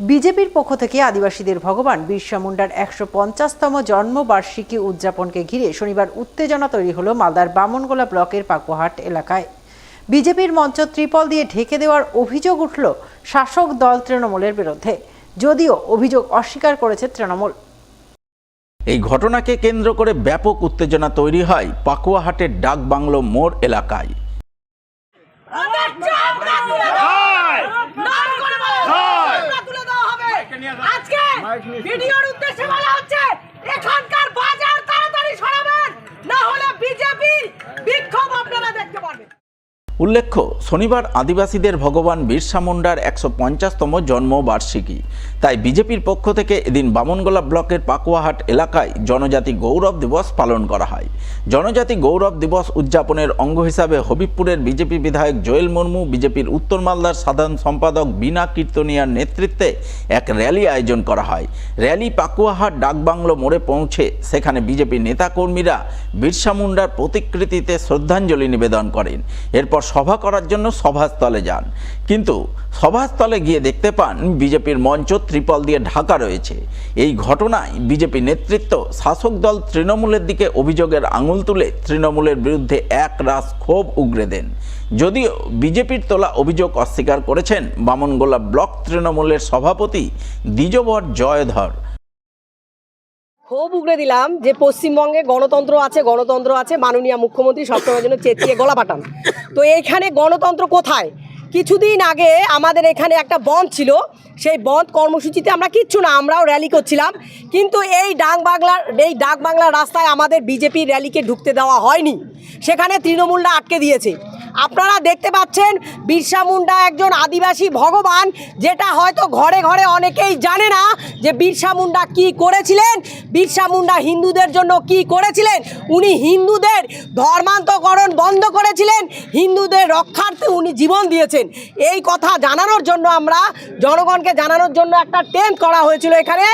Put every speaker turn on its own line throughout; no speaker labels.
বিজেপির পক্ষ থেকে আদিবাসীদের ভগবান বিরসা মুন্ডার ১৫০তম জন্মবার্ষিকী উদযাপনকে ঘিরে শনিবার উত্তেজনা তৈরি হলো মালদার বামনগোলা ব্লকের পাকুয়াহাট এলাকায়। বিজেপির মঞ্চ ত্রিপল দিয়ে ঢেকে দেওয়ার অভিযোগ উঠল শাসক দল তৃণমূলের বিরুদ্ধে, যদিও অভিযোগ অস্বীকার করেছে তৃণমূল।
এই ঘটনাকে কেন্দ্র করে ব্যাপক উত্তেজনা তৈরি হয় পাকুয়াহাটের ডাকবাংলো মোড় এলাকায়। উল্লেখ্য, শনিবার আদিবাসীদের ভগবান বিরসা মুন্ডার ১৫০তম জন্মবার্ষিকী। তাই বিজেপির পক্ষ থেকে এদিন বামনগোলা ব্লকের পাকুয়াহাট এলাকায় জনজাতি গৌরব দিবস পালন করা হয়। জনজাতি গৌরব দিবস উদযাপনের অঙ্গ হিসাবে হবিবপুরের বিজেপি বিধায়ক জোয়েল মুর্মু, বিজেপির উত্তর মালদার সাধারণ সম্পাদক বীণা কীর্তনিয়ার নেতৃত্বে এক র্যালি আয়োজন করা হয়। র্যালি পাকুয়াহাট ডাকবাংলো মোড়ে পৌঁছে সেখানে বিজেপি নেতাকর্মীরা বিরসা মুন্ডার প্রতিকৃতিতে শ্রদ্ধাঞ্জলি নিবেদন করেন। এরপর সভা করার জন্য সভাস্থলে যান, কিন্তু সভাস্থলে গিয়ে দেখতে পান বিজেপির মঞ্চ ত্রিপল দিয়ে ঢাকা রয়েছে। এই ঘটনায় বিজেপি নেতৃত্ব শাসক দল তৃণমূলের দিকে অভিযোগের আঙুল তুলে তৃণমূলের বিরুদ্ধে একরাশ ক্ষোভ উগরে দেন। যদিও বিজেপির তোলা অভিযোগ অস্বীকার করেছেন বামনগোলা ব্লক তৃণমূলের সভাপতি দ্বিজবর জয়ধর।
ক্ষোভ উগড়ে দিলাম যে পশ্চিমবঙ্গে গণতন্ত্র আছে, মাননীয় মুখ্যমন্ত্রী সবসময়ের জন্য চেঁচিয়ে গলা পাঠান। তো এইখানে গণতন্ত্র কোথায়? কিছুদিন আগে আমাদের এখানে একটা বন্ধ ছিল, সেই বন্ধ কর্মসূচিতে আমরা কিচ্ছু না, আমরাও র্যালি করছিলাম, কিন্তু এই ডাকবাংলার রাস্তায় আমাদের বিজেপির র্যালিকে ঢুকতে দেওয়া হয়নি, সেখানে তৃণমূলরা আটকে দিয়েছে। আপনারা দেখতে পাচ্ছেন বিরসা মুন্ডা একজন আদিবাসী ভগবান, যেটা হয়তো ঘরে ঘরে অনেকেই জানে না যে বিরসা মুন্ডা কী করেছিলেন, বিরসা মুন্ডা হিন্দুদের জন্য কি করেছিলেন। উনি হিন্দুদের ধর্মান্তকরণ বন্ধ করেছিলেন, হিন্দুদের রক্ষার্থে উনি জীবন দিয়েছেন। এই কথা জানানোর জন্য আমরা জনগণকে জানানোর জন্য একটা টেন্ট করা হয়েছিল এখানে,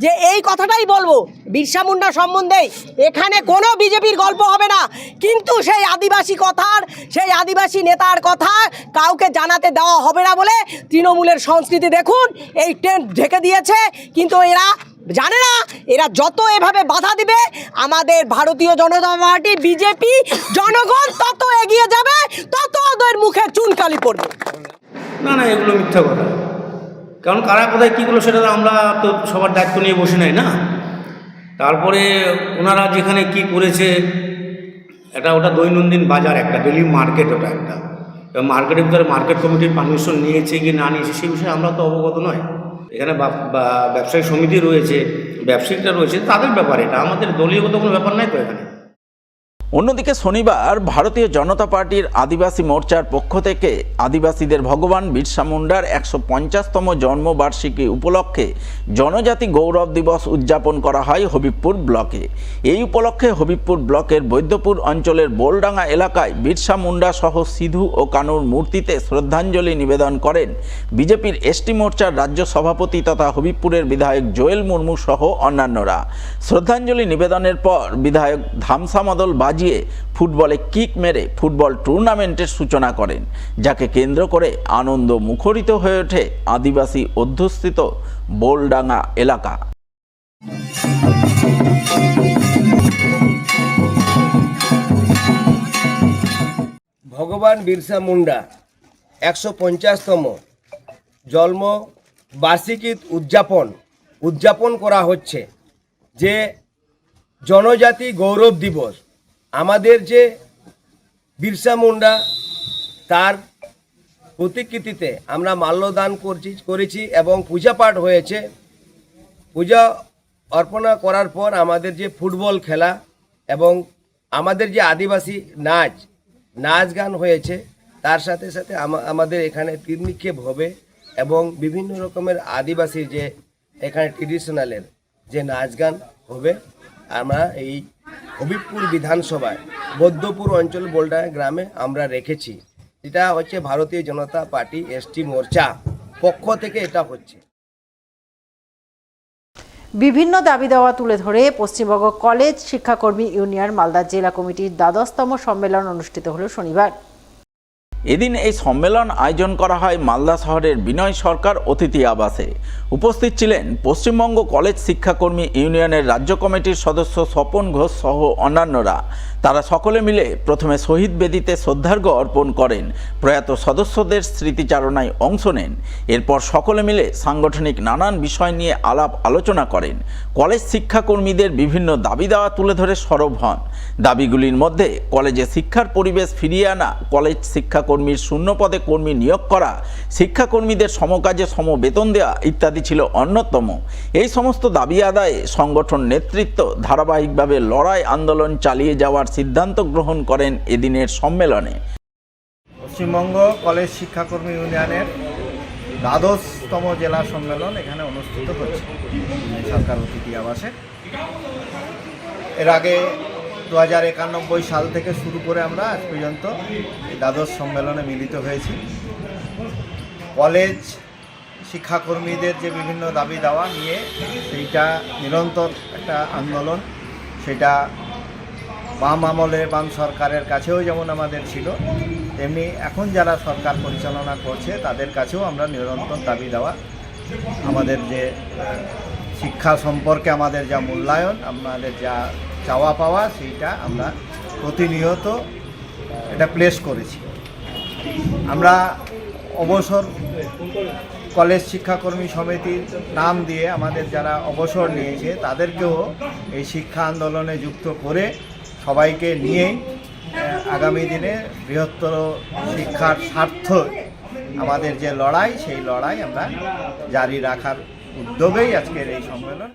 যে এই কথাটাই বলবো বিরসা মুন্ডা সম্বন্ধে এখানে কোনো বিজেপির গল্প হবে না, কিন্তু সেই আদিবাসী নেতার কথা কাউকে জানাতে দেওয়া হবে না বলে তৃণমূলের সংস্কৃতি দেখুন এই টেন্ট ঢেকে দিয়েছে। কিন্তু এরা জানে না, এরা যত এভাবে বাধা দিবে আমাদের ভারতীয় জনতা পার্টি বিজেপি জনগণ তত এগিয়ে যাবে, তত ওদের মুখে চুনকালি পড়বে।
না, এগুলো মিথ্যা কথা। কারণ কারা কোথায় কী করলো সেটা আমরা তো সবার দায়িত্ব নিয়ে বসে নাই না। তারপরে ওনারা যেখানে কি করেছে, ওটা দৈনন্দিন বাজার, একটা ডেলি মার্কেট, ওটা একটা মার্কেটের ভিতরে মার্কেট কমিটির পারমিশন নিয়েছে কি না নিয়েছে সেই বিষয়ে আমরা তো অবগত নয়। এখানে ব্যবসায়ী সমিতি রয়েছে, ব্যবসায়িকরা রয়েছে, তাদের ব্যাপারে, এটা আমাদের দলীয়গত কোনো ব্যাপার নাই তো এখানে।
অন্যদিকে শনিবার ভারতীয় জনতা পার্টির আদিবাসী মোর্চার পক্ষ থেকে আদিবাসীদের ভগবান বিরসা মুন্ডার ১৫০তম জন্মবার্ষিকী উপলক্ষে জনজাতি গৌরব দিবস উদযাপন করা হয় হবিবপুর ব্লকে। এই উপলক্ষে হবিবপুর ব্লকের বৈদ্যপুর অঞ্চলের বোলডাঙ্গা এলাকায় বিরসা মুন্ডা সহ সিধু ও কানুর মূর্তিতে শ্রদ্ধাঞ্জলি নিবেদন করেন বিজেপির এসটি মোর্চার রাজ্য সভাপতি তথা হবিবপুরের বিধায়ক জোয়েল মুর্মু সহ অন্যান্যরা। শ্রদ্ধাঞ্জলি নিবেদনের পর বিধায়ক ধামসা মদল বাজিয়ে ফুটবলে কিক মেরে ফুটবল টুর্নামেন্টের সূচনা করেন, যাকে কেন্দ্র করে আনন্দ মুখরিত হয়ে ওঠে আদিবাসী অধ্যুষিত বোলডাঙ্গা এলাকা।
ভগবান বিরসা মুন্ডা ১৫০তম জন্ম বার্ষিকী উদযাপন করা হচ্ছে, যে জনজাতি গৌরব দিবস। আমাদের যে বিরসা মুন্ডা তার প্রতিকৃতিতে আমরা মাল্যদান করেছি এবং পূজা পাঠ হয়েছে। পূজা অর্পণা করার পর আমাদের যে ফুটবল খেলা এবং আমাদের যে আদিবাসী নাচ গান হয়েছে, তার সাথে সাথে আমাদের এখানে তীর নিক্ষেপ হবে এবং বিভিন্ন রকমের আদিবাসী যে এখানে ট্রেডিশনালের যে নাচ গান হবে। আমরা এই হবিবপুর বিধানসভায় বৈদ্যপুর অঞ্চল বোলডাঙ্গা গ্রামে আমরা রেখেছি। এটা হচ্ছে ভারতীয় জনতা পার্টি এসটি মোর্চা পক্ষ থেকে এটা হচ্ছে।
বিভিন্ন দাবি দেওয়া তুলে ধরে পশ্চিমবঙ্গ কলেজ শিক্ষাকর্মী ইউনিয়ন মালদা জেলা কমিটির ১২তম সম্মেলন অনুষ্ঠিত হলো শনিবার।
এদিন এই সম্মেলন আয়োজন করা হয় মালদা শহরের বিনয় সরকার অতিথি আবাসে। উপস্থিত ছিলেন পশ্চিমবঙ্গ কলেজ শিক্ষাকর্মী ইউনিয়নের রাজ্য কমিটির সদস্য স্বপন ঘোষ সহ অন্যান্যরা। তারা সকলে মিলে প্রথমে শহীদ বেদিতে শ্রদ্ধার্ঘ্য অর্পণ করেন, প্রয়াত সদস্যদের স্মৃতিচারণায় অংশ নেন। এরপর সকলে মিলে সাংগঠনিক নানান বিষয় নিয়ে আলাপ আলোচনা করেন। কলেজ শিক্ষাকর্মীদের বিভিন্ন দাবি দাওয়া তুলে ধরে সরব হন। দাবিগুলির মধ্যে কলেজে শিক্ষার পরিবেশ ফিরিয়ে আনা, কলেজ শিক্ষাকর্মীর শূন্যপদে কর্মী নিয়োগ করা, শিক্ষাকর্মীদের সমকাজে সমবেতন দেওয়া ইত্যাদি ছিল অন্যতম। এই সমস্ত দাবি আদায়ে সংগঠন নেতৃত্ব ধারাবাহিকভাবে লড়াই আন্দোলন চালিয়ে যাওয়ার সিদ্ধান্ত গ্রহণ করেন এদিনের সম্মেলনে।
পশ্চিমবঙ্গ কলেজ শিক্ষাকর্মী ইউনিয়নের ১২তম জেলা সম্মেলন এখানে অনুষ্ঠিত হচ্ছে সরকার অতিথি আবাসে। এর আগে ২০৯১ সাল থেকে শুরু করে আমরা আজ পর্যন্ত এই ১২ সম্মেলনে মিলিত হয়েছি। কলেজ শিক্ষাকর্মীদের যে বিভিন্ন দাবি দাওয়া নিয়ে সেইটা নিরন্তর একটা আন্দোলন, সেটা বাম আমলে বাম সরকারের কাছেও যেমন আমাদের ছিল, তেমনি এখন যারা সরকার পরিচালনা করছে তাদের কাছেও আমরা নিরন্তর দাবি দেওয়া, আমাদের যে শিক্ষা সম্পর্কে আমাদের যা মূল্যায়ন, আমাদের যা চাওয়া পাওয়া, সেইটা আমরা প্রতিনিয়ত এটা প্লেস করেছি। আমরা অবসর কলেজ শিক্ষাকর্মী সমিতির নাম দিয়ে আমাদের যারা অবসর নিয়েছে তাদেরকেও এই শিক্ষা আন্দোলনে যুক্ত করে সবাইকে নিয়েই আগামী দিনে বৃহত্তর শিক্ষার স্বার্থ আমাদের যে লড়াই, সেই লড়াই আমরা জারি রাখার উদ্যোগেই আজকের এই সম্মেলন।